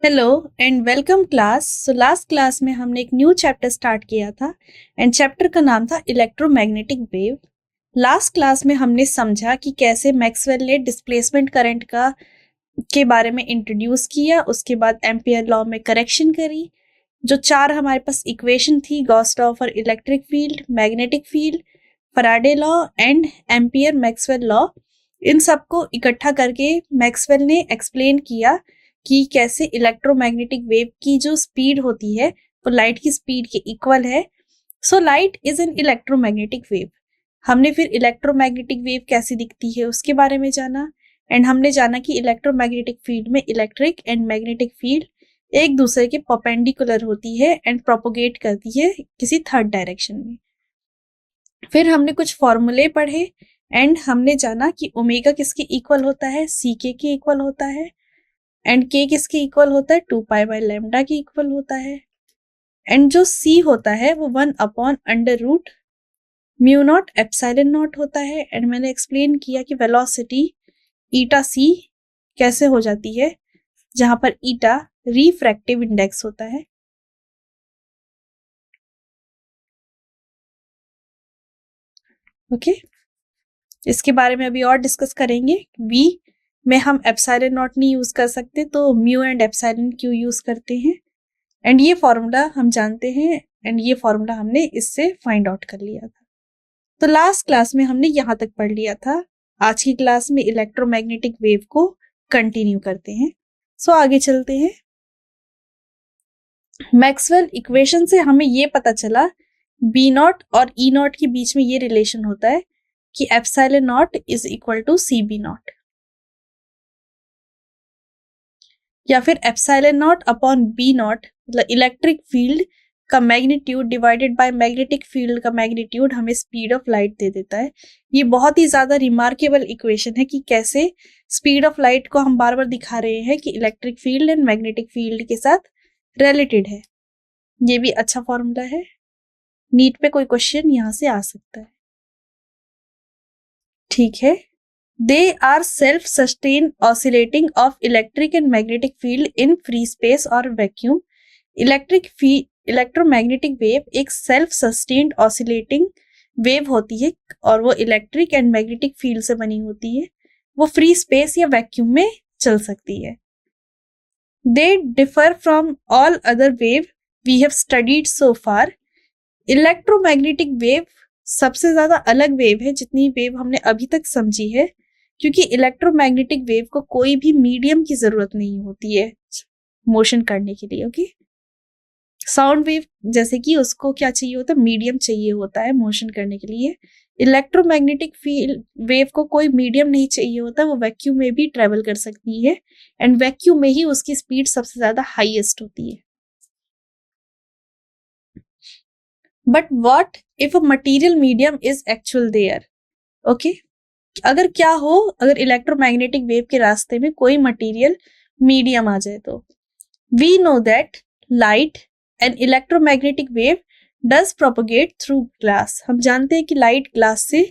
Hello and welcome class. So last class में हमने एक न्यू चैप्टर स्टार्ट किया था एंड चैप्टर का नाम था इलेक्ट्रोमैग्नेटिक वेव। लास्ट क्लास में हमने समझा कि कैसे मैक्सवेल ने डिस्प्लेसमेंट करंट के बारे में इंट्रोड्यूस किया, उसके बाद एम्पियर लॉ में करेक्शन करी। जो चार हमारे पास इक्वेशन थी, Gauss law for electric field, magnetic field, Faraday law and Ampere Maxwell law, इन सबको इकट्ठा करके मैक्सवेल ने एक्सप्लेन किया कि कैसे इलेक्ट्रोमैग्नेटिक वेव की जो स्पीड होती है वो लाइट की स्पीड के इक्वल है। So light is an electromagnetic wave. हमने फिर इलेक्ट्रोमैग्नेटिक वेव कैसी दिखती है उसके बारे में जाना एंड हमने जाना कि इलेक्ट्रोमैग्नेटिक फील्ड में इलेक्ट्रिक एंड मैग्नेटिक फील्ड एक दूसरे के परपेंडिकुलर होती है एंड प्रोपोगेट करती है किसी थर्ड डायरेक्शन में। फिर हमने कुछ फॉर्मूले पढ़े एंड हमने जाना कि ओमेगा किसके इक्वल होता है, सी के इक्वल होता है, एंड के किसके इक्वल होता है, 2π/λ के इक्वल होता है। एंड जो सी होता है वो 1/√μ0ε0 होता है। एंड मैंने एक्सप्लेन किया कि वेलोसिटी ईटा सी कैसे हो जाती है, जहां पर ईटा रिफ्रैक्टिव इंडेक्स होता है। ओके, इसके बारे में अभी और डिस्कस करेंगे। वी में हम ε0 नहीं यूज कर सकते, तो म्यू एंड एप्सिलॉन क्यों यूज करते हैं, एंड ये फॉर्मूला हम जानते हैं एंड ये फॉर्मूला हमने इससे फाइंड आउट कर लिया था। तो लास्ट क्लास में हमने यहाँ तक पढ़ लिया था। आज की क्लास में इलेक्ट्रोमैग्नेटिक वेव को कंटिन्यू करते हैं। सो आगे चलते हैं। मैक्सवेल इक्वेशन से हमें ये पता चला B0 और E0 के बीच में ये रिलेशन होता है कि ε0 इज इक्वल टू CB0, या फिर ε0 अपॉन B0 मतलब इलेक्ट्रिक फील्ड का magnitude divided by magnetic field का मैग्नीट्यूड हमें स्पीड ऑफ लाइट दे देता है। ये बहुत ही ज्यादा रिमार्केबल इक्वेशन है कि कैसे स्पीड ऑफ लाइट को हम बार बार दिखा रहे हैं कि electric field and magnetic field के साथ रिलेटेड है। ये भी अच्छा फॉर्मूला है, नीट पे कोई क्वेश्चन यहां से आ सकता है। ठीक है, they are self sustained oscillating of electric and magnetic field in free space और वैक्यूम। इलेक्ट्रोमैग्नेटिक वेव एक सेल्फ सस्टेन्ड ऑसिलेटिंग वेव होती है और वो इलेक्ट्रिक एंड मैग्नेटिक फील्ड से बनी होती है। वो फ्री स्पेस या वैक्यूम में चल सकती है। They differ from all other wave we have studied so far. Electromagnetic wave सबसे ज्यादा अलग वेव है जितनी वेव हमने अभी तक समझी है, क्योंकि इलेक्ट्रोमैग्नेटिक वेव को कोई भी मीडियम की जरूरत नहीं होती है मोशन करने के लिए। ओके, साउंड वेव जैसे कि उसको क्या चाहिए होता है, मीडियम चाहिए होता है मोशन करने के लिए। इलेक्ट्रोमैग्नेटिक फील्ड वेव को कोई मीडियम नहीं चाहिए होता, वो वैक्यूम में भी ट्रेवल कर सकती है एंड वैक्यूम में ही उसकी स्पीड सबसे ज्यादा हाईएस्ट होती है। But what if a material medium is actual there. Okay, अगर क्या हो, अगर इलेक्ट्रोमैग्नेटिक वेव के रास्ते में कोई मटेरियल मीडियम आ जाए तो we know that light and electromagnetic wave does propagate through glass. हम जानते हैं कि लाइट ग्लास से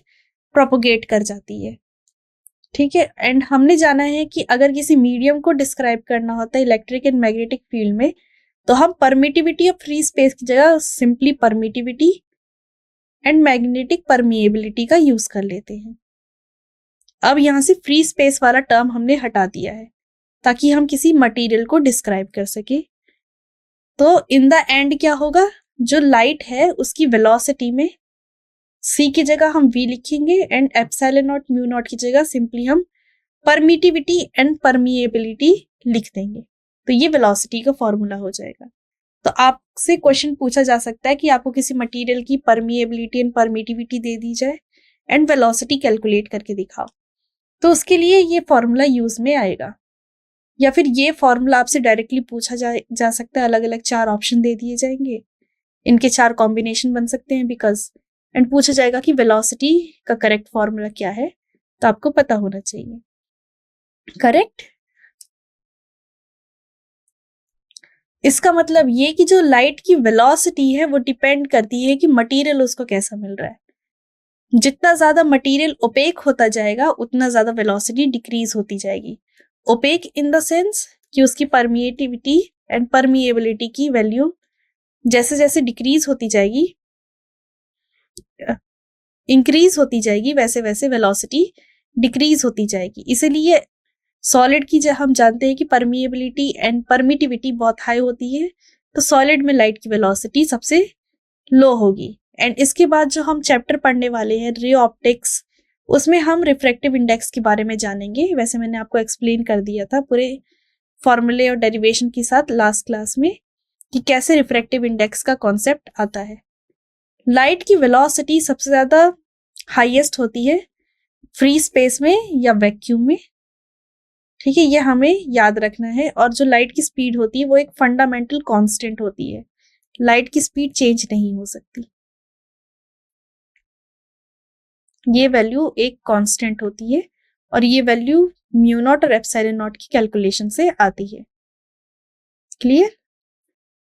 प्रोपोगेट कर जाती है। ठीक है, एंड हमने जाना है कि अगर किसी मीडियम को डिस्क्राइब करना होता है इलेक्ट्रिक एंड मैग्नेटिक फील्ड में, तो हम परमिटिविटी ऑफ फ्री स्पेस की जगह simply permittivity and magnetic permeability का यूज कर लेते हैं। अब यहां से फ्री स्पेस वाला टर्म हमने हटा दिया है ताकि हम किसी मटेरियल को डिस्क्राइब कर सके। तो इन द एंड क्या होगा, जो लाइट है उसकी वेलोसिटी में c की जगह हम v लिखेंगे एंड ε0 μ0 की जगह सिंपली हम परमिटिविटी एंड परमिएबिलिटी लिख देंगे। तो ये वेलोसिटी का फॉर्मूला हो जाएगा। तो आपसे क्वेश्चन पूछा जा सकता है कि आपको किसी मटेरियल की परमिएबिलिटी एंड परमिटिविटी दे दी जाए एंड वेलोसिटी कैलकुलेट करके दिखाओ, तो उसके लिए ये फॉर्मूला यूज में आएगा। या फिर ये फॉर्मूला आपसे डायरेक्टली पूछा जा सकता है, अलग अलग 4 ऑप्शन दे दिए जाएंगे, इनके 4 कॉम्बिनेशन बन सकते हैं बिकॉज, एंड पूछा जाएगा कि वेलोसिटी का करेक्ट फॉर्मूला क्या है, तो आपको पता होना चाहिए। करेक्ट, इसका मतलब ये कि जो लाइट की वेलोसिटी है वो डिपेंड करती है कि मटेरियल उसको कैसा मिल रहा है। जितना ज्यादा मटेरियल ओपेक होता जाएगा उतना ज्यादा वेलोसिटी डिक्रीज होती जाएगी। ओपेक इन द सेंस कि उसकी परमिएटिविटी एंड परमिएबिलिटी की वैल्यू जैसे जैसे डिक्रीज होती जाएगी, इंक्रीज होती जाएगी, वैसे वैसे वेलोसिटी डिक्रीज होती जाएगी। इसीलिए सॉलिड की जब हम जानते हैं कि परमिएबिलिटी एंड परमिटिविटी बहुत हाई होती है, तो सॉलिड में लाइट की वेलोसिटी सबसे लो होगी। एंड इसके बाद जो हम चैप्टर पढ़ने वाले हैं रे ऑप्टिक्स, उसमें हम रिफ्रैक्टिव इंडेक्स के बारे में जानेंगे। वैसे मैंने आपको एक्सप्लेन कर दिया था पूरे फॉर्मूले और डेरिवेशन के साथ लास्ट क्लास में कि कैसे रिफ्रैक्टिव इंडेक्स का कॉन्सेप्ट आता है। लाइट की वेलोसिटी सबसे ज्यादा हाईएस्ट होती है फ्री स्पेस में या वैक्यूम में, ठीक है, ये हमें याद रखना है। और जो लाइट की स्पीड होती है वो एक फंडामेंटल कांस्टेंट होती है, लाइट की स्पीड चेंज नहीं हो सकती, ये वैल्यू एक कांस्टेंट होती है और ये वैल्यू म्यू नॉट और एप्सिलॉन नॉट की कैलकुलेशन से आती है। क्लियर?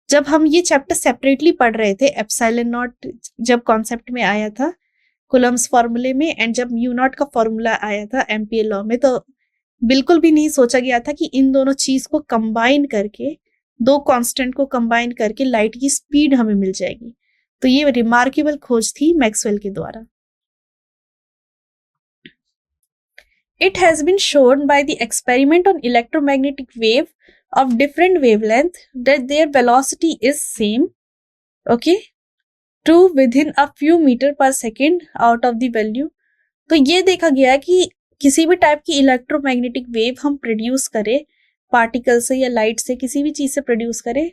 जब हम ये चैप्टर सेपरेटली पढ़ रहे थे, एप्सिलॉन नॉट जब कॉन्सेप्ट में आया था कूलम्स फॉर्मूले में, एंड जब म्यू नॉट का फॉर्मूला आया था एम्पियर लॉ में, तो बिल्कुल भी नहीं सोचा गया था कि इन दोनों चीज को कंबाइन करके, दो कांस्टेंट को कंबाइन करके लाइट की स्पीड हमें मिल जाएगी। तो ये रिमार्केबल खोज थी मैक्सवेल के द्वारा। It has been shown by the experiment on electromagnetic wave of different wavelength that their velocity is same, okay, to within a few meter per second out of the value। तो ये देखा गया है कि किसी भी टाइप की electromagnetic wave हम प्रोड्यूस करें पार्टिकल से या लाइट से, किसी भी चीज से प्रोड्यूस करें,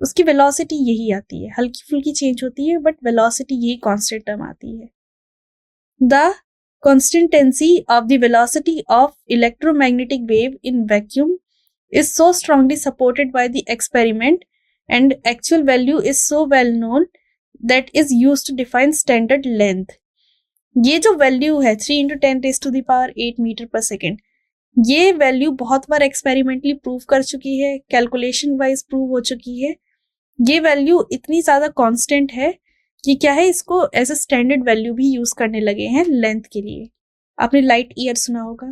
उसकी वेलोसिटी यही आती है, हल्की फुल्की चेंज होती है बट वेलोसिटी यही कांस्टेंट टर्म आती है। The constancy of the velocity of electromagnetic wave in vacuum is so strongly supported by the experiment and actual value is so well known that is used to define standard length। ये जो value है 3 × 10⁸ metre पर second, ये value बहुत बार experimentally prove कर चुकी है, calculation wise prove हो चुकी है। ये वैल्यू इतनी ज्यादा कांस्टेंट है कि क्या है, इसको एज अ स्टैंडर्ड वैल्यू भी यूज करने लगे हैं लेंथ के लिए। आपने लाइट ईयर सुना होगा,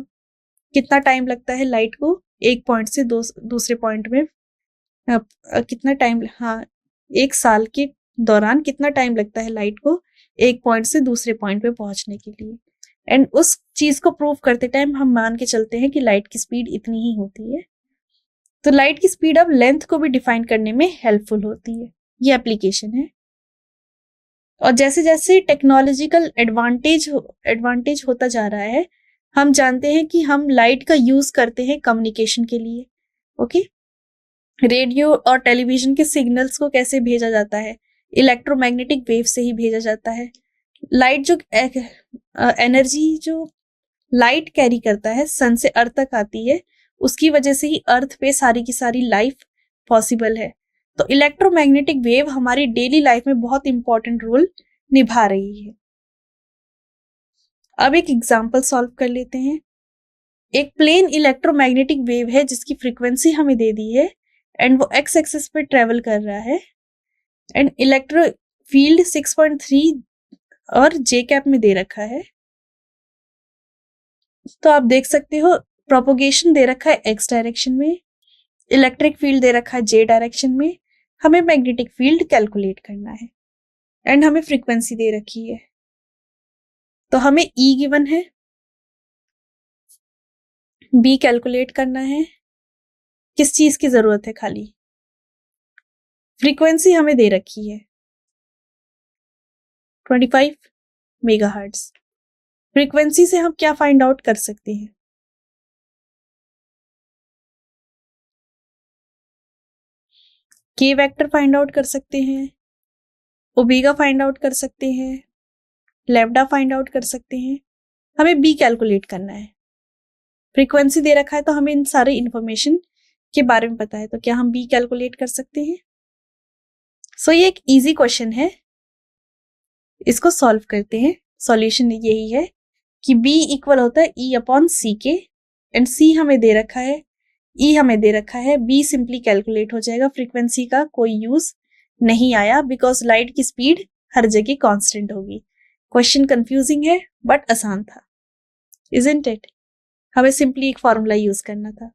कितना टाइम लगता है लाइट को एक पॉइंट से दूसरे पॉइंट में, कितना टाइम, हाँ, एक साल के दौरान कितना टाइम लगता है लाइट को एक पॉइंट से दूसरे पॉइंट पे पहुंचने के लिए। एंड उस चीज को प्रूव करते टाइम हम मान के चलते हैं कि लाइट की स्पीड इतनी ही होती है। तो लाइट की स्पीड अब लेंथ को भी डिफाइन करने में हेल्पफुल होती है, ये एप्लीकेशन है। और जैसे जैसे टेक्नोलॉजिकल एडवांटेज होता जा रहा है, हम जानते हैं कि हम लाइट का यूज करते हैं कम्युनिकेशन के लिए, ओके। रेडियो और टेलीविजन के सिग्नल्स को कैसे भेजा जाता है, इलेक्ट्रोमैग्नेटिक वेव से ही भेजा जाता है। लाइट जो एनर्जी जो लाइट कैरी करता है सन से अर्थ तक आती है, उसकी वजह से ही अर्थ पे सारी की सारी लाइफ पॉसिबल है। तो इलेक्ट्रोमैग्नेटिक वेव हमारी डेली लाइफ में बहुत इंपॉर्टेंट रोल निभा रही है। अब एक एग्जांपल सॉल्व कर लेते हैं। एक प्लेन इलेक्ट्रोमैग्नेटिक वेव है जिसकी फ्रीक्वेंसी हमें दे दी है एंड वो एक्स एक्सिस पे ट्रेवल कर रहा है एंड इलेक्ट्रिक फील्ड 6.3 और जे कैप में दे रखा है। तो आप देख सकते हो प्रोपोगेशन दे रखा है एक्स डायरेक्शन में, इलेक्ट्रिक फील्ड दे रखा है जे डायरेक्शन में, हमें मैग्नेटिक फील्ड कैलकुलेट करना है एंड हमें फ्रीक्वेंसी दे रखी है। तो हमें ई गिवन है, बी कैलकुलेट करना है। किस चीज की जरूरत है, खाली फ्रीक्वेंसी हमें दे रखी है 25 मेगाहर्ट्ज। फ्रीक्वेंसी से हम क्या फाइंड आउट कर सकते हैं, के वेक्टर फाइंड आउट कर सकते हैं, ओमेगा फाइंड आउट कर सकते हैं, लैम्डा फाइंड आउट कर सकते हैं। हमें बी कैलकुलेट करना है। फ्रीक्वेंसी दे रखा है तो हमें इन सारे इंफॉर्मेशन के बारे में पता है, तो क्या हम बी कैलकुलेट कर सकते हैं। सो ये एक इजी क्वेश्चन है, इसको सॉल्व करते हैं। सॉल्यूशन यही है कि बी इक्वल होता है ई अपॉन सी के, एंड सी हमें दे रखा है, ई हमें दे रखा है, बी सिंपली कैलकुलेट हो जाएगा। फ्रीक्वेंसी का कोई यूज नहीं आया बिकॉज लाइट की स्पीड हर जगह कांस्टेंट होगी। क्वेश्चन कंफ्यूजिंग है बट आसान था, इजंट इट। हमें सिंपली एक फॉर्मूला यूज करना था।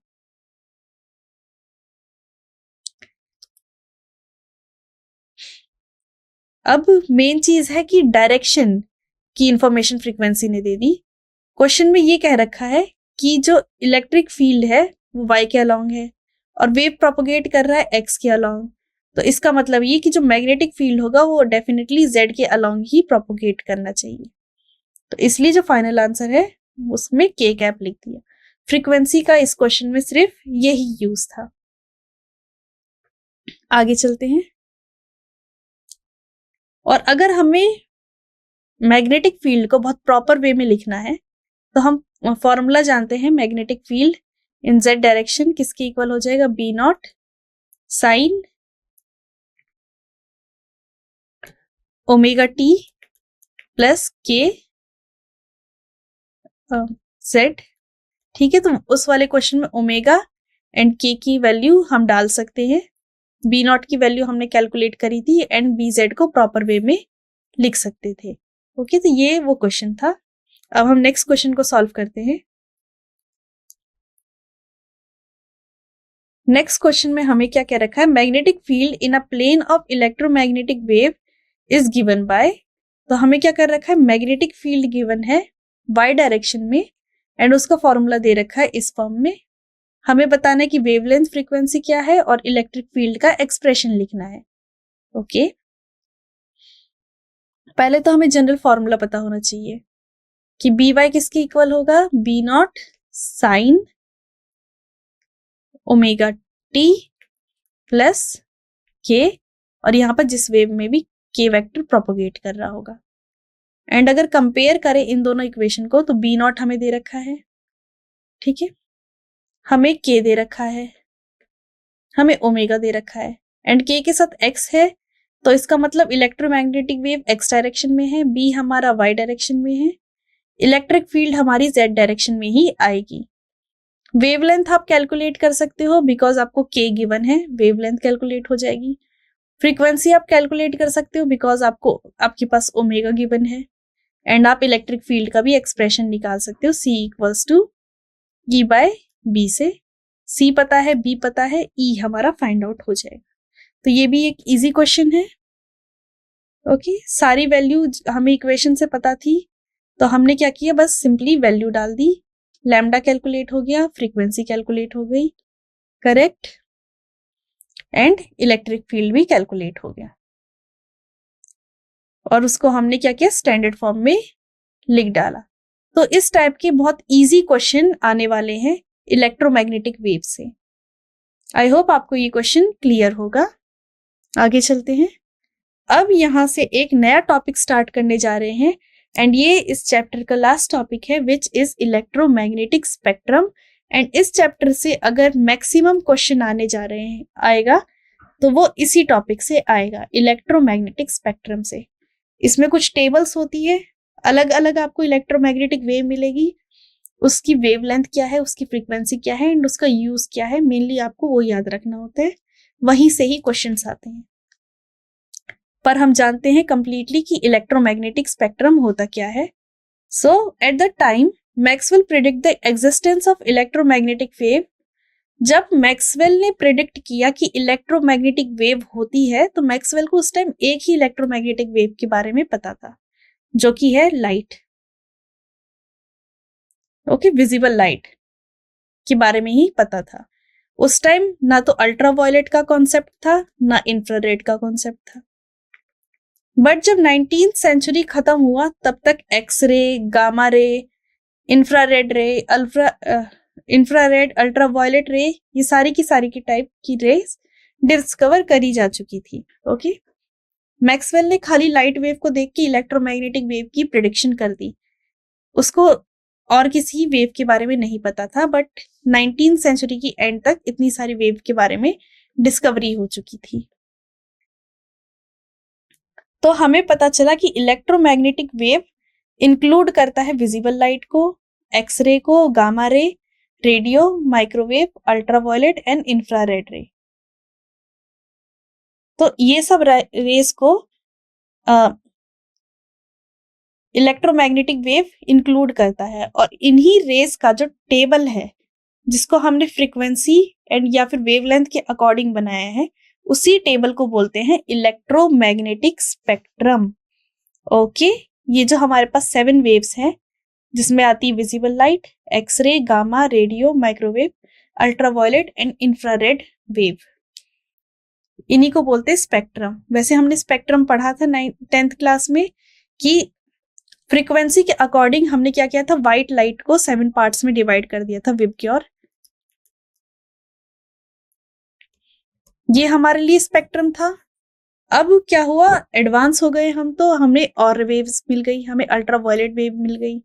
अब मेन चीज है कि डायरेक्शन की इंफॉर्मेशन फ्रीक्वेंसी ने दे दी। क्वेश्चन में ये कह रखा है कि जो इलेक्ट्रिक फील्ड है वो y के अलोंग है और वेव प्रोपोगेट कर रहा है x के अलोंग। तो इसका मतलब ये कि जो मैग्नेटिक फील्ड होगा वो डेफिनेटली z के अलोंग ही प्रोपोगेट करना चाहिए। तो इसलिए जो फाइनल आंसर है उसमें k कैप लिख दिया। फ्रीक्वेंसी का इस क्वेश्चन में सिर्फ यही यूज था। आगे चलते हैं। और अगर हमें मैग्नेटिक फील्ड को बहुत प्रॉपर वे में लिखना है तो हम फॉर्मूला जानते हैं। Magnetic field in z direction किसके इक्वल हो जाएगा, B not sine omega T plus K z। ठीक है, तो उस वाले क्वेश्चन में ओमेगा एंड के की वैल्यू हम डाल सकते हैं। बी नॉट की वैल्यू हमने कैलकुलेट करी थी एंड बी जेड को प्रॉपर वे में लिख सकते थे। ओके, तो ये वो क्वेश्चन था। अब हम नेक्स्ट क्वेश्चन को सॉल्व करते हैं। नेक्स्ट क्वेश्चन में हमें क्या कह रखा है, magnetic field in a plane of electromagnetic wave is given by. तो हमें क्या कर रखा है, मैग्नेटिक फील्ड गिवन है y डायरेक्शन में एंड उसका फॉर्मूला दे रखा है इस फॉर्म में। हमें बताना है कि वेवलेंथ फ्रीक्वेंसी क्या है और इलेक्ट्रिक फील्ड का एक्सप्रेशन लिखना है। ओके, पहले तो हमें जनरल फॉर्मूला पता होना चाहिए कि बी वाई किसके इक्वल होगा, B not sine omega T plus K, और यहां पर जिस वेव में भी के वेक्टर प्रोपोगेट कर रहा होगा। एंड अगर कंपेयर करें इन दोनों इक्वेशन को तो बी नॉट हमें दे रखा है, ठीक है, हमें के दे रखा है, हमें ओमेगा दे रखा है एंड के के साथ एक्स है। तो इसका मतलब इलेक्ट्रोमैग्नेटिक वेव एक्स डायरेक्शन में है, बी हमारा वाई डायरेक्शन में है, इलेक्ट्रिक फील्ड हमारी जेड डायरेक्शन में ही आएगी। वेवलेंथ आप कैलकुलेट कर सकते हो बिकॉज आपको के गिवन है, वेवलेंथ कैलकुलेट हो जाएगी। फ्रीक्वेंसी आप कैलकुलेट कर सकते हो बिकॉज आपके पास ओमेगा गिवन है एंड आप इलेक्ट्रिक फील्ड का भी एक्सप्रेशन निकाल सकते हो, C equals to E by B से। C पता है, B पता है, E हमारा फाइंड आउट हो जाएगा। तो ये भी एक इजी क्वेश्चन है। ओके, सारी वैल्यू हमें इक्वेशन से पता थी तो हमने क्या किया, बस सिंपली वैल्यू डाल दी। लैम्डा कैलकुलेट हो गया, फ्रीक्वेंसी कैलकुलेट हो गई, करेक्ट, एंड इलेक्ट्रिक फील्ड भी कैलकुलेट हो गया और उसको हमने क्या किया, स्टैंडर्ड फॉर्म में लिख डाला। तो इस टाइप के बहुत इजी क्वेश्चन आने वाले हैं इलेक्ट्रोमैग्नेटिक वेव से। आई होप आपको ये क्वेश्चन क्लियर होगा। आगे चलते हैं। अब यहां से एक नया टॉपिक स्टार्ट करने जा रहे हैं एंड ये इस चैप्टर का लास्ट टॉपिक है which is electromagnetic spectrum. And इस चैप्टर से अगर मैक्सिमम क्वेश्चन आने जा रहे हैं आएगा तो वो इसी टॉपिक से आएगा, इलेक्ट्रोमैग्नेटिक स्पेक्ट्रम से। इसमें कुछ टेबल्स होती है, अलग अलग आपको इलेक्ट्रोमैग्नेटिक वेव मिलेगी, उसकी वेवलेंथ क्या है, उसकी फ्रीक्वेंसी क्या है एंड उसका यूज क्या है, मेनली आपको वो याद रखना होता है, वहीं से ही क्वेश्चंस आते हैं। पर हम जानते हैं कंप्लीटली कि इलेक्ट्रोमैग्नेटिक स्पेक्ट्रम होता क्या है। So at the time Maxwell predict the existence of electromagnetic wave. जब मैक्सवेल ने प्रेडिक्ट किया कि इलेक्ट्रोमैग्नेटिक वेव होती है तो मैक्सवेल को उस टाइम एक ही इलेक्ट्रोमैग्नेटिक वेव के बारे में पता था जो कि है लाइट। ओके, विजिबल लाइट के बारे में ही पता था। उस टाइम ना तो अल्ट्रावायलेट का कॉन्सेप्ट था ना इंफ्रारेड का कॉन्सेप्ट था। बट जब 19th सेंचुरी खत्म हुआ तब तक एक्सरे, गामा रे, इंफ्रारेड रे, इंफ्रारेड, अल्ट्रावायलेट रे, ये सारी की सारी की टाइप की रेस डिस्कवर करी जा चुकी थी। ओके, मैक्सवेल ने खाली लाइट वेव को देख के इलेक्ट्रोमैग्नेटिक वेव की प्रेडिक्शन कर दी, उसको और किसी वेव के बारे में नहीं पता था। बट 19th सेंचुरी की एंड तक इतनी सारी वेव के बारे में डिस्कवरी हो चुकी थी। तो हमें पता चला कि इलेक्ट्रोमैग्नेटिक वेव इंक्लूड करता है विजिबल लाइट को, एक्सरे को, gamma ray, radio, microwave, ultraviolet and infrared रे। तो ये सब रेस को इलेक्ट्रोमैग्नेटिक वेव इंक्लूड करता है और इन्हीं रेस का जो टेबल है जिसको हमने फ्रीक्वेंसी एंड या फिर वेवलेंथ के अकॉर्डिंग बनाया है उसी टेबल को बोलते हैं इलेक्ट्रोमैग्नेटिक स्पेक्ट्रम। ओके, ये जो हमारे पास 7 वेव्स हैं, जिसमें आती है visible light, x ray, gamma, radio, microwave, ultraviolet and infrared wave, इन्हीं को बोलते हैं स्पेक्ट्रम। वैसे हमने स्पेक्ट्रम पढ़ा था 10th क्लास में कि फ्रीक्वेंसी के अकॉर्डिंग हमने क्या किया था, व्हाइट लाइट को 7 पार्ट्स में डिवाइड कर दिया था, विबग्योर। ये हमारे लिए स्पेक्ट्रम था। अब क्या हुआ, एडवांस हो गए हम, तो हमें और वेव्स मिल गई, हमें अल्ट्रावायलेट वेव मिल गई,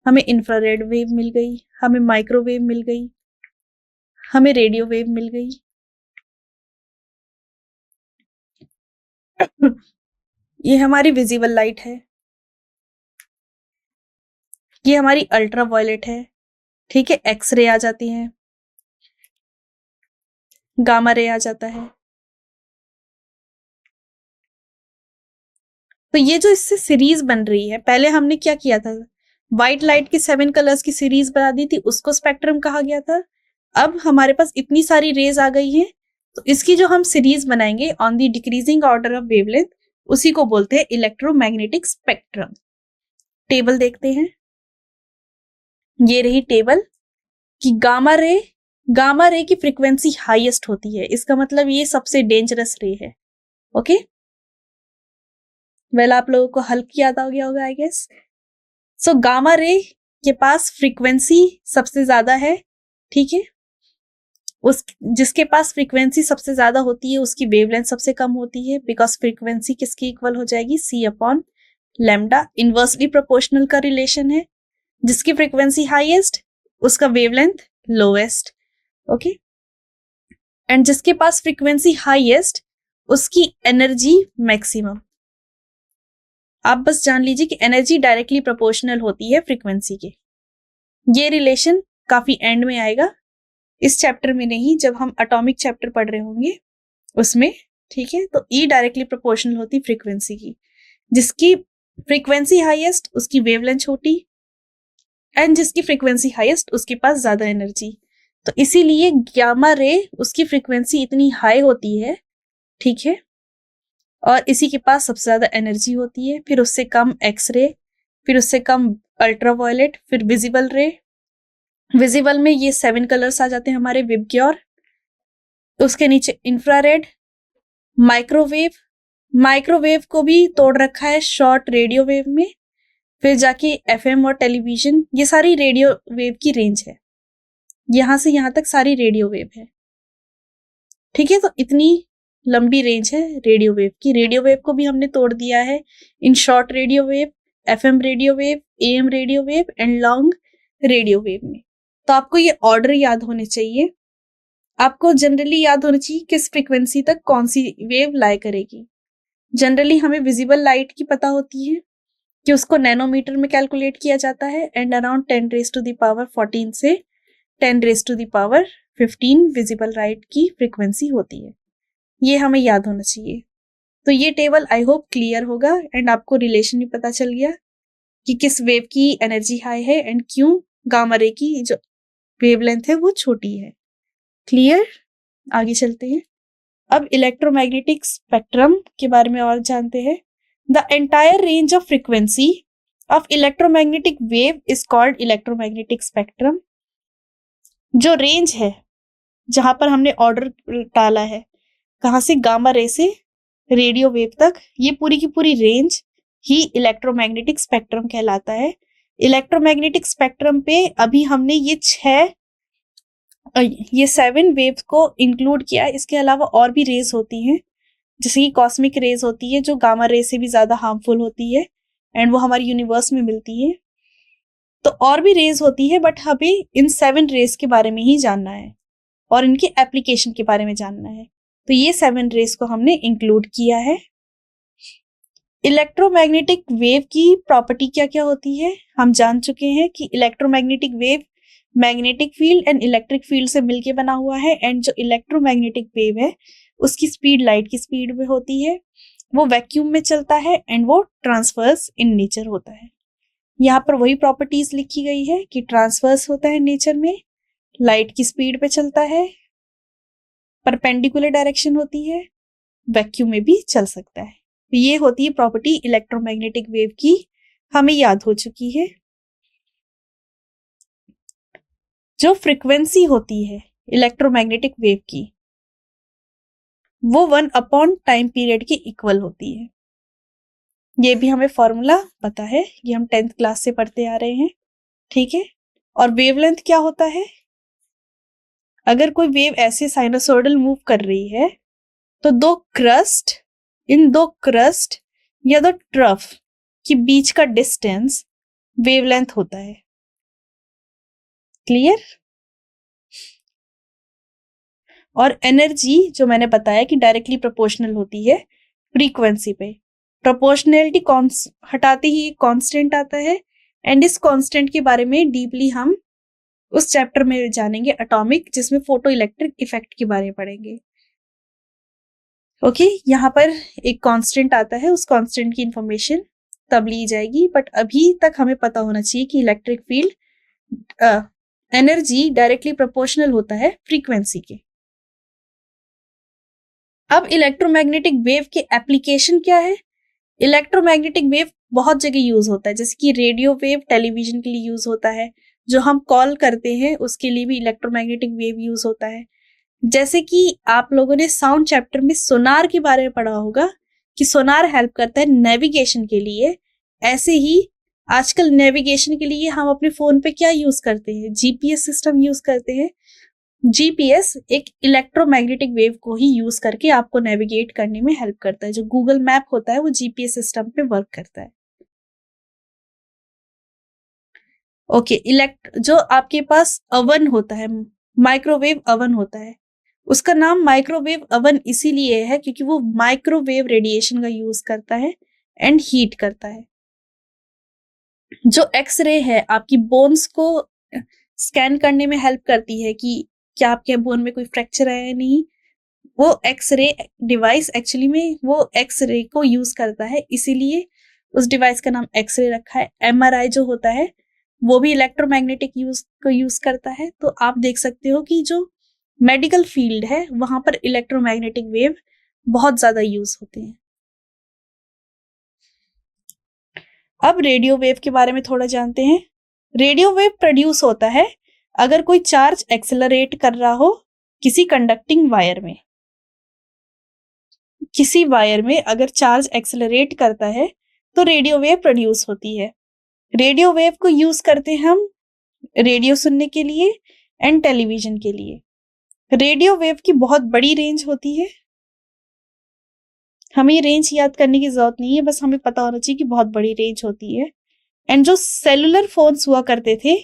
हमें इंफ्रारेड वेव मिल गई, हमें माइक्रोवेव मिल गई, हमें रेडियो वेव मिल गई। ये हमारी विजिबल लाइट है, ये हमारी अल्ट्रावायलेट है, ठीक है, एक्सरे आ जाती है, गामा रे आ जाता है। तो ये जो इससे सीरीज बन रही है, पहले हमने क्या किया था, व्हाइट लाइट की 7 कलर्स की सीरीज बना दी थी, उसको स्पेक्ट्रम कहा गया था। अब हमारे पास इतनी सारी रेज आ गई हैं, तो इसकी जो हम सीरीज बनाएंगे on the decreasing order of wavelength, उसी को बोलते हैं इलेक्ट्रोमैग्नेटिक स्पेक्ट्रम। टेबल देखते हैं, ये रही टेबल कि गामा रे की फ्रीक्वेंसी हाईएस्ट होती है, इसका मतलब ये सबसे डेंजरस रे है। ओके, वेल आप लोगों को हल्क याद आ गया होगा I guess. So gamma ray के पास फ्रीक्वेंसी सबसे ज्यादा है, ठीक है, उस जिसके पास फ्रीक्वेंसी सबसे ज्यादा होती है उसकी वेवलेंथ सबसे कम होती है, बिकॉज फ्रीक्वेंसी किसकी इक्वल हो जाएगी, C/λ, इनवर्सली प्रोपोर्शनल का रिलेशन है। जिसकी फ्रीक्वेंसी हाईएस्ट उसका वेवलेंथ लोएस्ट। ओके, एंड जिसके पास फ्रीक्वेंसी हाईएस्ट उसकी एनर्जी मैक्सिमम। आप बस जान लीजिए कि एनर्जी डायरेक्टली प्रोपोर्शनल होती है फ्रीक्वेंसी के। ये रिलेशन काफी एंड में आएगा, इस चैप्टर में नहीं, जब हम एटॉमिक चैप्टर पढ़ रहे होंगे उसमें, ठीक है। तो ई डायरेक्टली प्रोपोर्शनल होती फ्रीक्वेंसी की, जिसकी फ्रीक्वेंसी हाईएस्ट उसकी वेवलेंथ छोटी, एंड जिसकी फ्रीक्वेंसी हाईएस्ट उसके पास ज्यादा एनर्जी। तो इसीलिए गामा रे उसकी फ्रीक्वेंसी इतनी हाई होती है, ठीक है, और इसी के पास सबसे ज्यादा एनर्जी होती है। फिर उससे कम एक्सरे, फिर उससे कम अल्ट्रावायलेट, फिर विजिबल रे। विजिबल में ये 7 कलर्स आ जाते हैं हमारे, विबग्योर। उसके नीचे इंफ्रारेड, माइक्रोवेव, माइक्रोवेव को भी तोड़ रखा है शॉर्ट रेडियो वेव में, फिर जाके FM और टेलीविजन, ये सारी रेडियो वेव की रेंज है, यहां से यहां तक सारी रेडियो वेव है, ठीक है। तो इतनी लंबी रेंज है रेडियो वेव की। रेडियो वेव को भी हमने तोड़ दिया है in short radio wave, FM radio wave, AM radio wave and long radio wave में। तो आपको ये ऑर्डर याद होने चाहिए, आपको जनरली याद होना चाहिए किस फ्रीक्वेंसी तक कौन सी वेव लाई करेगी। जनरली हमें विजिबल लाइट की पता होती है कि उसको नैनोमीटर में कैलकुलेट किया जाता है, एंड अराउंड 10⁻14 से 10⁻15 विजिबल लाइट की फ्रीक्वेंसी होती है। ये हमें याद होना चाहिए। तो ये टेबल आई होप क्लियर होगा, एंड आपको रिलेशन भी पता चल गया कि किस वेव की एनर्जी हाई है एंड क्यों गामा रे की जो वेवलेंथ है वो छोटी है। क्लियर, आगे चलते हैं। अब इलेक्ट्रोमैग्नेटिक स्पेक्ट्रम के बारे में और जानते हैं। The entire range of frequency of electromagnetic wave is called electromagnetic spectrum. जो रेंज है जहां पर हमने ऑर्डर डाला है, कहां से, गामा रे से रेडियो वेव तक, ये पूरी की पूरी रेंज ही इलेक्ट्रोमैग्नेटिक स्पेक्ट्रम कहलाता है। इलेक्ट्रोमैग्नेटिक स्पेक्ट्रम पे अभी हमने ये 7 वेव्स को इंक्लूड किया। इसके अलावा और भी रेज होती हैं, जैसे कि कॉस्मिक रेज होती है जो गामा रे से भी ज्यादा हार्मफुल होती है, एंड वो हमारे यूनिवर्स में मिलती है। तो और भी रेज होती है, बट हमें इन 7 रेज के बारे में ही जानना है और इनके एप्लीकेशन के बारे में जानना है। तो ये 7 रेज को हमने इंक्लूड किया है। इलेक्ट्रोमैग्नेटिक वेव की प्रॉपर्टी क्या क्या होती है हम जान चुके हैं कि electromagnetic wave magnetic field and electric field से मिलके बना हुआ है, एंड जो इलेक्ट्रोमैग्नेटिक वेव है उसकी स्पीड लाइट की स्पीड में होती है, वो वैक्यूम में चलता है एंड वो ट्रांसवर्स इन नेचर होता है। यहाँ पर वही प्रॉपर्टीज लिखी गई है कि ट्रांसवर्स होता है नेचर में, लाइट की स्पीड पे चलता है, परपेंडिकुलर डायरेक्शन होती है, वैक्यूम में भी चल सकता है। ये होती है प्रॉपर्टी इलेक्ट्रोमैग्नेटिक वेव की, हमें याद हो चुकी है। जो फ्रीक्वेंसी होती है इलेक्ट्रोमैग्नेटिक वेव की वो 1 टाइम पीरियड के इक्वल होती है। ये भी हमें फॉर्मूला पता है, ये हम 10th क्लास से पढ़ते आ रहे हैं, ठीक है। और वेवलेंथ क्या होता है? अगर कोई वेव ऐसे साइनसोइडल मूव कर रही है तो इन दो क्रस्ट या दो ट्रफ के बीच का डिस्टेंस वेवलेंथ होता है। क्लियर? और एनर्जी जो मैंने बताया कि डायरेक्टली प्रोपोर्शनल होती है फ्रीक्वेंसी पे। प्रोपोर्शनैलिटी हटाते ही एक कांस्टेंट आता है, एंड इस कांस्टेंट के बारे में डीपली हम उस चैप्टर में जानेंगे एटॉमिक, जिसमें फोटो इलेक्ट्रिक इफेक्ट के बारे में पढ़ेंगे। ओके, यहाँ पर एक कांस्टेंट आता है, उस कांस्टेंट की इंफॉर्मेशन तब ली जाएगी, बट अभी तक हमें पता होना चाहिए कि electric field energy directly proportional होता है फ्रीक्वेंसी के। अब इलेक्ट्रोमैग्नेटिक वेव के एप्लीकेशन क्या है? इलेक्ट्रोमैग्नेटिक वेव बहुत जगह यूज होता है, जैसे कि रेडियो वेव टेलीविजन के लिए यूज होता है, जो हम कॉल करते हैं उसके लिए भी इलेक्ट्रोमैग्नेटिक वेव यूज होता है। जैसे कि आप लोगों ने साउंड चैप्टर में सोनार के बारे में पढ़ा होगा कि सोनार हेल्प करता है नेविगेशन के लिए, ऐसे ही आजकल नेविगेशन के लिए हम अपने फोन पे क्या यूज करते हैं? जीपीएस सिस्टम यूज करते हैं। जीपीएस एक इलेक्ट्रोमैग्नेटिक वेव को ही यूज करके आपको नेविगेट करने में हेल्प करता है। जो गूगल मैप होता है वो जीपीएस सिस्टम पे वर्क करता है। ओके, जो आपके पास अवन होता है, माइक्रोवेव अवन होता है, उसका नाम माइक्रोवेव अवन इसीलिए है क्योंकि वो माइक्रोवेव रेडिएशन का यूज करता है एंड हीट करता है। जो एक्सरे है आपकी बोन्स को स्कैन करने में हेल्प करती है कि क्या आपके बोन में कोई फ्रैक्चर है या नहीं। वो एक्सरे डिवाइस एक्चुअली में वो एक्सरे को यूज करता है, इसीलिए उस डिवाइस का नाम एक्सरे रखा है। एमआरआई जो होता है वो भी इलेक्ट्रोमैग्नेटिक को यूज करता है। तो आप देख सकते हो कि जो मेडिकल फील्ड है वहां पर इलेक्ट्रोमैग्नेटिक वेव बहुत ज्यादा यूज होते हैं। अब रेडियो वेव के बारे में थोड़ा जानते हैं। रेडियो वेव प्रोड्यूस होता है अगर कोई चार्ज एक्सेलरेट कर रहा हो किसी कंडक्टिंग वायर में। किसी वायर में अगर चार्ज एक्सेलरेट करता है तो रेडियो वेव प्रोड्यूस होती है। रेडियो वेव को यूज करते हैं हम रेडियो सुनने के लिए एंड टेलीविजन के लिए। रेडियो वेव की बहुत बड़ी रेंज होती है, हमें रेंज याद करने की जरूरत नहीं है, बस हमें पता होना चाहिए कि बहुत बड़ी रेंज होती है। एंड जो सेलुलर फोन्स हुआ करते थे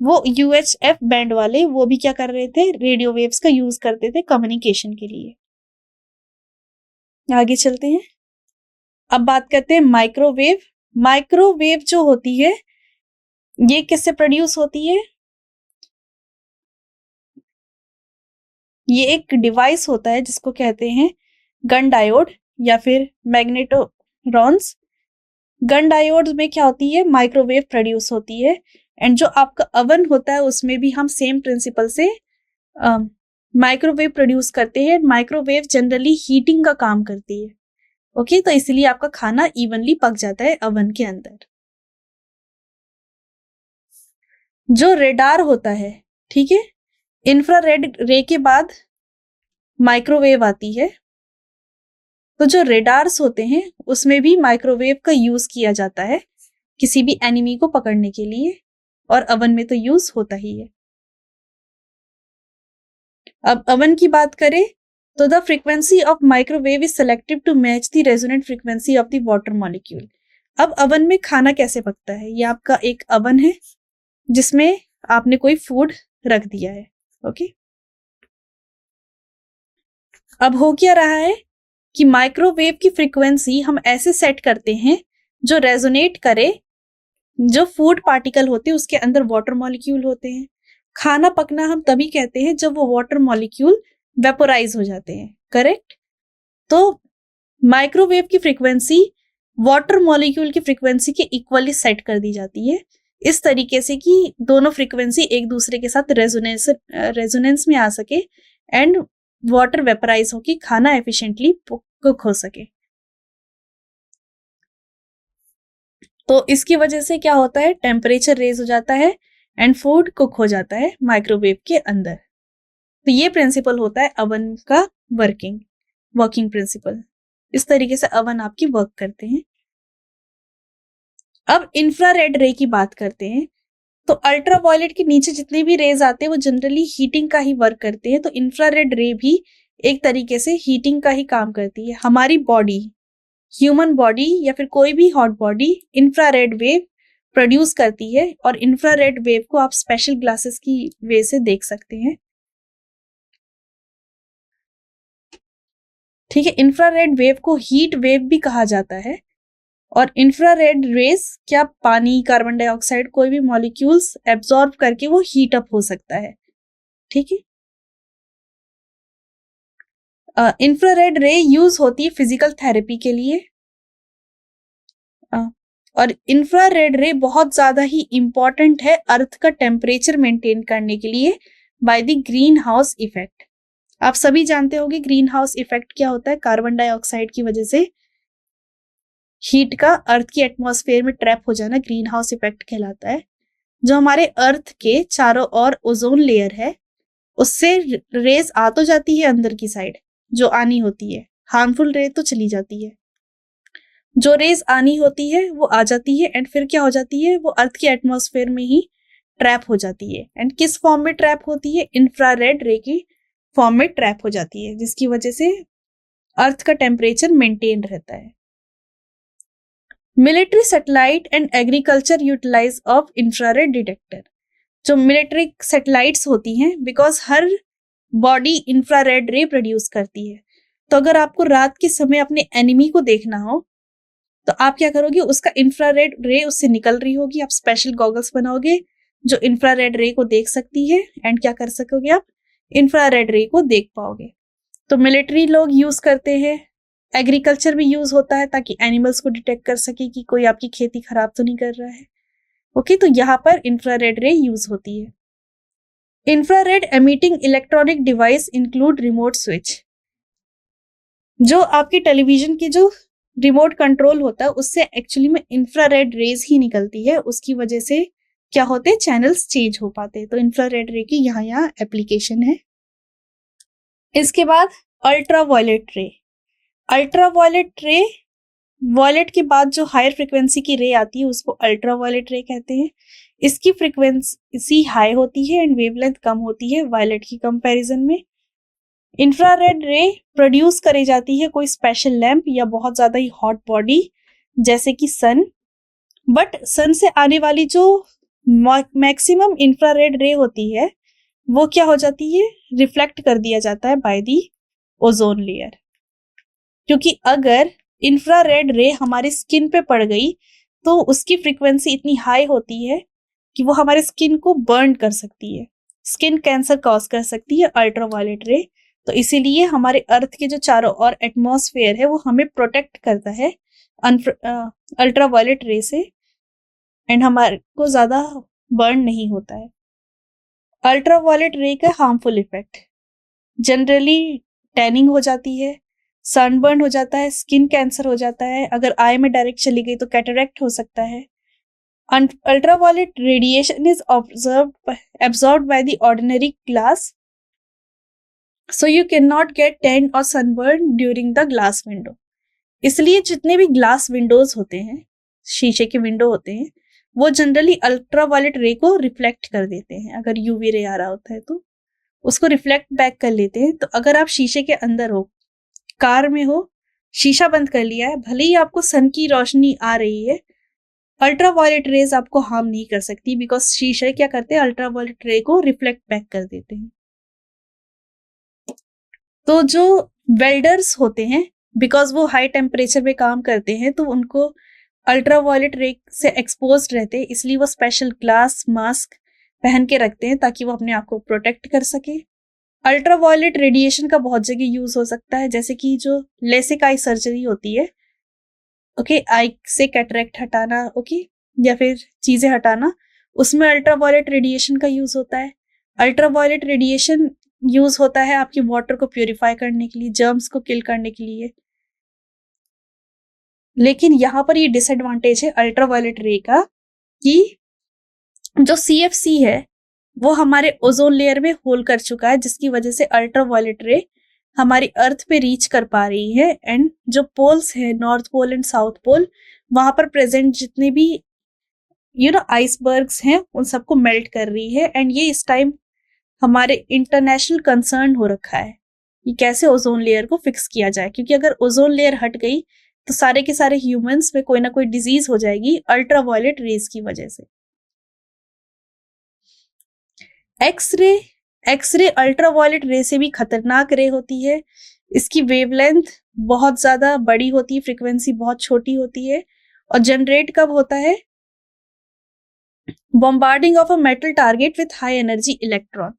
वो यूएचएफ बैंड वाले, वो भी क्या कर रहे थे? रेडियो वेव्स का यूज करते थे कम्युनिकेशन के लिए। आगे चलते हैं, अब बात करते हैं माइक्रोवेव। माइक्रोवेव जो होती है ये किससे प्रोड्यूस होती है? ये एक डिवाइस होता है जिसको कहते हैं गन डायोड या फिर मैग्नेटोरॉन्स। गन डायोड में क्या होती है? माइक्रोवेव प्रोड्यूस होती है। एंड जो आपका अवन होता है उसमें भी हम सेम प्रिंसिपल से माइक्रोवेव प्रोड्यूस करते हैं। माइक्रोवेव जनरली हीटिंग का काम करती है। ओके, तो इसलिए आपका खाना इवनली पक जाता है अवन के अंदर। जो रेडार होता है, ठीक है, इंफ्रारेड रे के बाद माइक्रोवेव आती है, तो जो रेडार्स होते हैं उसमें भी माइक्रोवेव का यूज किया जाता है किसी भी एनिमी को पकड़ने के लिए, और अवन में तो यूज होता ही है। अब अवन की बात करें तो the frequency of microwave is selective to match the resonant frequency of the water molecule. अब अवन में खाना कैसे पकता है? ये आपका एक अवन है जिसमें आपने कोई फूड रख दिया है। ओके, अब हो क्या रहा है कि माइक्रोवेव की फ्रीक्वेंसी हम ऐसे सेट करते हैं जो रेजोनेट करे। जो फूड पार्टिकल होते हैं उसके अंदर वाटर मॉलिक्यूल होते हैं। खाना पकना हम तभी कहते हैं जब वो वाटर मॉलिक्यूल वेपोराइज हो जाते हैं, करेक्ट? तो माइक्रोवेव की फ्रीक्वेंसी वाटर मॉलिक्यूल की फ्रीक्वेंसी के इक्वली सेट कर दी जाती है, इस तरीके से कि दोनों फ्रीक्वेंसी एक दूसरे के साथ रेजोनेंस में आ सके एंड वाटर वेपराइज होके खाना एफिशिएंटली कुक हो सके। तो इसकी वजह से क्या होता है, टेम्परेचर रेज हो जाता है एंड फूड कुक हो जाता है माइक्रोवेव के अंदर। तो ये प्रिंसिपल होता है अवन का वर्किंग प्रिंसिपल। इस तरीके से अवन आपकी वर्क करते हैं। अब इंफ्रारेड रे की बात करते हैं। तो अल्ट्रावायलेट के नीचे जितने भी रेज आते हैं वो जनरली हीटिंग का ही वर्क करते हैं। तो इंफ्रारेड रे भी एक तरीके से हीटिंग का ही काम करती है। हमारी बॉडी, ह्यूमन बॉडी या फिर कोई भी hot body infrared wave produce करती है, और इंफ्रारेड वेव को आप स्पेशल ग्लासेस की वे से देख सकते हैं। ठीक है, इंफ्रारेड वेव को हीट वेव भी कहा जाता है। और इंफ्रारेड रेज क्या पानी, कार्बन डाइऑक्साइड, कोई भी मॉलिक्यूल्स एब्जॉर्ब करके वो हीट अप हो सकता है। ठीक है, इंफ्रारेड रे यूज होती है फिजिकल थेरेपी के लिए। और इंफ्रारेड रे बहुत ज्यादा ही इंपॉर्टेंट है अर्थ का टेम्परेचर मेंटेन करने के लिए by the green house effect. आप सभी जानते होंगे ग्रीन हाउस इफेक्ट क्या होता है। कार्बन डाइऑक्साइड की वजह से हीट का अर्थ की एटमॉस्फेयर में ट्रैप हो जाना ग्रीन हाउस इफेक्ट कहलाता है। जो हमारे अर्थ के चारों ओर ओजोन लेयर है उससे रेस आ तो जाती है अंदर की साइड, जो आनी होती है, हार्मफुल रे तो चली जाती है। जो रेज आनी होती है वो आ जाती है एंड फिर क्या हो जाती है, वो अर्थ के एटमॉस्फेयर में ही ट्रैप हो जाती है। एंड किस फॉर्म में ट्रैप होती है, इंफ्रारेड रे की फॉर्म में ट्रैप हो जाती है, जिसकी वजह से अर्थ का टेम्परेचर मेंटेन रहता है। Military satellite and agriculture utilize of infrared detector. जो मिलिट्री सैटेलाइट्स होती हैं, बिकॉज हर बॉडी इंफ्रारेड रे प्रोड्यूस करती है। तो अगर आपको रात के समय अपने एनिमी को देखना हो तो आप क्या करोगे, उसका इंफ्रारेड रे उससे निकल रही होगी, आप स्पेशल गॉगल्स बनाओगे जो इंफ्रारेड रे को देख सकती है एंड क्या कर सकोगे, आप इंफ्रारेड रे को देख पाओगे। तो मिलिट्री लोग यूज करते हैं, एग्रीकल्चर भी यूज होता है ताकि एनिमल्स को डिटेक्ट कर सके कि कोई आपकी खेती खराब तो नहीं कर रहा है। ओके, तो यहाँ पर इंफ्रारेड रे यूज होती है। Infrared emitting electronic device include remote switch. जो आपके टेलीविजन की जो रिमोट कंट्रोल होता है उससे एक्चुअली में इंफ्रारेड रेज ही निकलती है। उसकी वजह से क्या होते हैं, चैनल्स चेंज हो पाते हैं। तो इंफ्रारेड रे की यहाँ एप्लीकेशन है। इसके बाद अल्ट्रावायलेट रे। अल्ट्रावायलेट रे, वायलेट के बाद जो हायर फ्रिक्वेंसी की रे आती है उसको अल्ट्रावायलेट रे कहते हैं। इसकी फ्रिक्वेंसी हाई होती है एंड वेवलेंथ कम होती है वायलेट की कंपैरिजन में। इंफ्रारेड रे प्रोड्यूस करी जाती है कोई स्पेशल लैंप या बहुत ज्यादा ही हॉट बॉडी जैसे कि सन। बट सन से आने वाली जो मैक्सिमम इंफ्रारेड रे होती है वो क्या हो जाती है, रिफ्लेक्ट कर दिया जाता है बाय दी ओजोन लेयर। क्योंकि अगर इंफ्रारेड रे हमारी स्किन पे पड़ गई तो उसकी फ्रीक्वेंसी इतनी हाई होती है कि वो हमारे स्किन को बर्न कर सकती है, स्किन कैंसर कॉज कर सकती है अल्ट्रावायलेट रे। तो इसीलिए हमारे अर्थ के जो चारों ओर एटमॉस्फेयर है वो हमें प्रोटेक्ट करता है अल्ट्रावायलेट रे से एंड हमारे को ज्यादा बर्न नहीं होता है। अल्ट्रावायलेट रे का हार्मफुल इफेक्ट जनरली टैनिंग हो जाती है, सनबर्न हो जाता है, स्किन कैंसर हो जाता है, अगर आई में डायरेक्ट चली गई तो कैटरेक्ट हो सकता है। Ultraviolet radiation is absorbed by the ordinary glass, so you cannot get tan or sunburn during the glass window. इसलिए जितने भी ग्लास विंडोज होते हैं, शीशे के विंडो होते हैं, वो जनरली अल्ट्रावायलेट रे को रिफ्लेक्ट कर देते हैं। अगर यूवी रे आ रहा होता है तो उसको रिफ्लेक्ट बैक कर लेते हैं। तो अगर आप शीशे के अंदर हो, कार में हो, शीशा बंद कर लिया है, भले ही आपको सन की रोशनी आ रही है, अल्ट्रावायलेट रेज आपको हार्म नहीं कर सकती, बिकॉज शीशे क्या करते हैं, अल्ट्रावायलेट रे को रिफ्लेक्ट बैक कर देते हैं। तो जो वेल्डर्स होते हैं, बिकॉज वो हाई टेम्परेचर में काम करते हैं तो उनको अल्ट्रावायलेट रे से एक्सपोज रहते हैं, इसलिए वो स्पेशल ग्लास मास्क पहन के रखते हैं ताकि वो अपने आप को प्रोटेक्ट कर सके। अल्ट्रावायलेट रेडिएशन का बहुत जगह यूज हो सकता है, जैसे कि जो लेसिक आई सर्जरी होती है, ओके, आई से कैटरेक्ट हटाना, ओके, या फिर चीजें हटाना, उसमें अल्ट्रावायलेट रेडिएशन का यूज होता है। अल्ट्रावायलेट रेडिएशन यूज होता है आपकी वाटर को प्यूरिफाई करने के लिए, जर्म्स को किल करने के लिए। लेकिन यहाँ पर ये डिसएडवांटेज है अल्ट्रावायलेट रे का कि जो CFC है वो हमारे ओजोन लेयर में होल कर चुका है, जिसकी वजह से अल्ट्रावायलेट रे हमारी अर्थ पे रीच कर पा रही है। एंड जो पोल्स है, north pole and south pole, वहां पर प्रेजेंट जितने भी आइसबर्ग्स हैं उन सबको मेल्ट कर रही है। एंड ये इस टाइम हमारे इंटरनेशनल कंसर्न हो रखा है कि कैसे ओजोन लेयर को फिक्स किया जाए, क्योंकि अगर ओजोन लेयर हट गई तो सारे के सारे ह्यूमंस में कोई ना कोई डिजीज हो जाएगी अल्ट्रावायलेट रेज की वजह से। एक्सरे अल्ट्रावायलेट रे से भी खतरनाक रे होती है। इसकी वेवलेंथ बहुत ज्यादा बड़ी होती है, फ्रीक्वेंसी बहुत छोटी होती है। और जनरेट कब होता है? Bombarding of a metal target with high energy electron.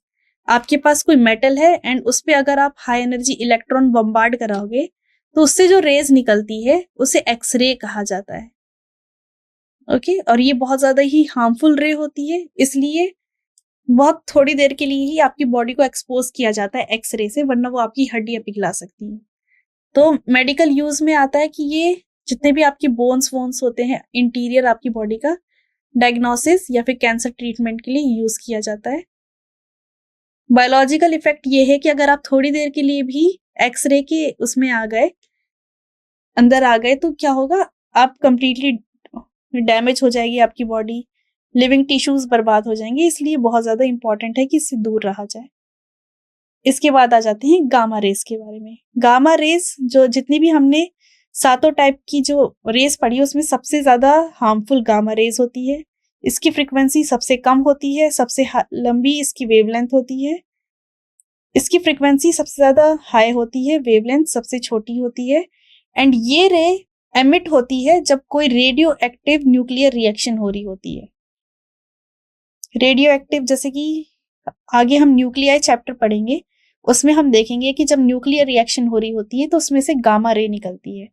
आपके पास कोई मेटल है एंड उस पे अगर आप हाई एनर्जी इलेक्ट्रॉन बॉम्बार्ड कराओगे तो उससे जो रेज निकलती है उसे एक्सरे कहा जाता है। ओके, और ये बहुत ज्यादा ही हार्मफुल रे होती है, इसलिए बहुत थोड़ी देर के लिए ही आपकी बॉडी को एक्सपोज किया जाता है एक्सरे से, वरना वो आपकी हड्डियां पिघला सकती हैं। तो मेडिकल यूज में आता है कि ये जितने भी आपके बोन्स वोन्स होते हैं इंटीरियर आपकी बॉडी का, डायग्नोसिस या फिर कैंसर ट्रीटमेंट के लिए यूज किया जाता है। बायोलॉजिकल इफेक्ट ये है कि अगर आप थोड़ी देर के लिए भी एक्सरे के उसमें आ गए, अंदर आ गए, तो क्या होगा, आप कंप्लीटली डैमेज हो जाएगी आपकी बॉडी, लिविंग टिश्यूज बर्बाद हो जाएंगे। इसलिए बहुत ज्यादा इंपॉर्टेंट है कि इससे दूर रहा जाए। इसके बाद आ जाते हैं गामा रेस के बारे में। गामा रेस जो जितनी भी हमने 7 टाइप की जो रेस पढ़ी है उसमें सबसे ज्यादा हार्मफुल गामा रेस होती है। इसकी फ्रीक्वेंसी सबसे कम होती है, सबसे लंबी इसकी वेवलेंथ होती है। इसकी फ्रीक्वेंसी सबसे ज्यादा हाई होती है, वेवलेंथ सबसे छोटी होती है। एंड ये रे एमिट होती है जब कोई रेडियो एक्टिव न्यूक्लियर रिएक्शन हो रही होती है। रेडियो एक्टिव, जैसे कि आगे हम न्यूक्लियाई चैप्टर पढ़ेंगे, उसमें हम देखेंगे कि जब न्यूक्लियर रिएक्शन हो रही होती है तो उसमें से गामा रे निकलती है।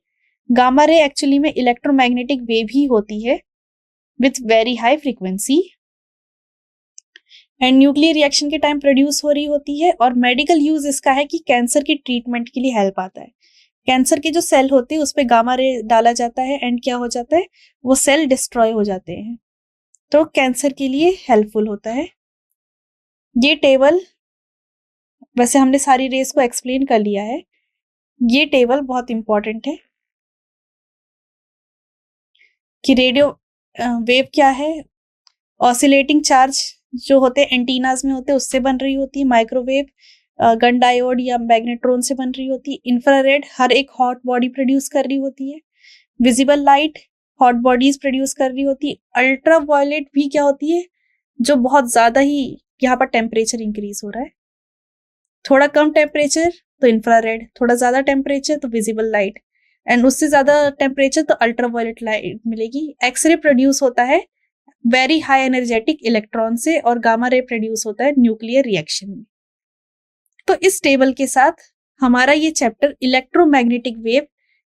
गामा रे एक्चुअली में इलेक्ट्रोमैग्नेटिक वेव ही होती है with very high frequency, and nuclear reaction के टाइम प्रोड्यूस हो रही होती है। और मेडिकल यूज इसका है कि कैंसर के ट्रीटमेंट के लिए हेल्प आता है। कैंसर के जो सेल होते हैं उस पर गामा रे डाला जाता है एंड क्या हो जाता है, वो सेल डिस्ट्रॉय हो जाते हैं, तो कैंसर के लिए हेल्पफुल होता है। ये टेबल, वैसे हमने सारी रेस को एक्सप्लेन कर लिया है, ये टेबल बहुत इंपॉर्टेंट है कि रेडियो वेव क्या है। ऑसिलेटिंग चार्ज जो होते हैं एंटीनाज में होते हैं उससे बन रही होती है। माइक्रोवेव गन डायोड या मैग्नेट्रॉन से बन रही होती है। इंफ्रारेड हर एक हॉट बॉडी प्रोड्यूस कर रही होती है। Visible light hot bodies produce कर रही होती है। अल्ट्रा वायलेट भी क्या होती है, जो बहुत ज्यादा ही यहाँ पर टेम्परेचर इंक्रीज हो रहा है। थोड़ा कम टेम्परेचर तो इंफ्रारेड, थोड़ा ज्यादा टेम्परेचर तो विजिबल लाइट, एंड उससे ज्यादा टेम्परेचर तो अल्ट्रावायलेट लाइट मिलेगी। एक्सरे प्रोड्यूस होता है वेरी हाई एनर्जेटिक इलेक्ट्रॉन से, और गामा रे प्रोड्यूस होता है न्यूक्लियर रिएक्शन में। तो इस टेबल के साथ हमारा ये चैप्टर इलेक्ट्रोमैग्नेटिक वेव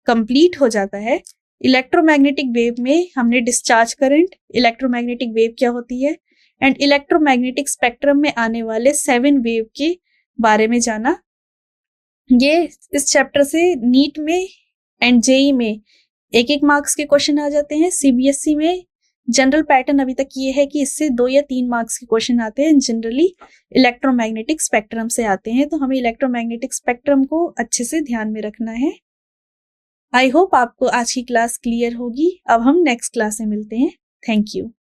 कंप्लीट हो जाता है। इलेक्ट्रोमैग्नेटिक वेव में हमने डिस्चार्ज करंट, इलेक्ट्रोमैग्नेटिक वेव क्या होती है, एंड इलेक्ट्रोमैग्नेटिक स्पेक्ट्रम में आने वाले 7 वेव के बारे में जाना। ये इस चैप्टर से नीट में एंड जेई में 1-1 मार्क्स के क्वेश्चन आ जाते हैं। सीबीएसई में जनरल पैटर्न अभी तक ये है कि इससे 2 या 3 मार्क्स के क्वेश्चन आते हैं, जनरली इलेक्ट्रोमैग्नेटिक स्पेक्ट्रम से आते हैं। तो हमें इलेक्ट्रोमैग्नेटिक स्पेक्ट्रम को अच्छे से ध्यान में रखना है। आई होप आपको आज की क्लास क्लियर होगी। अब हम नेक्स्ट क्लास में मिलते हैं। Thank you.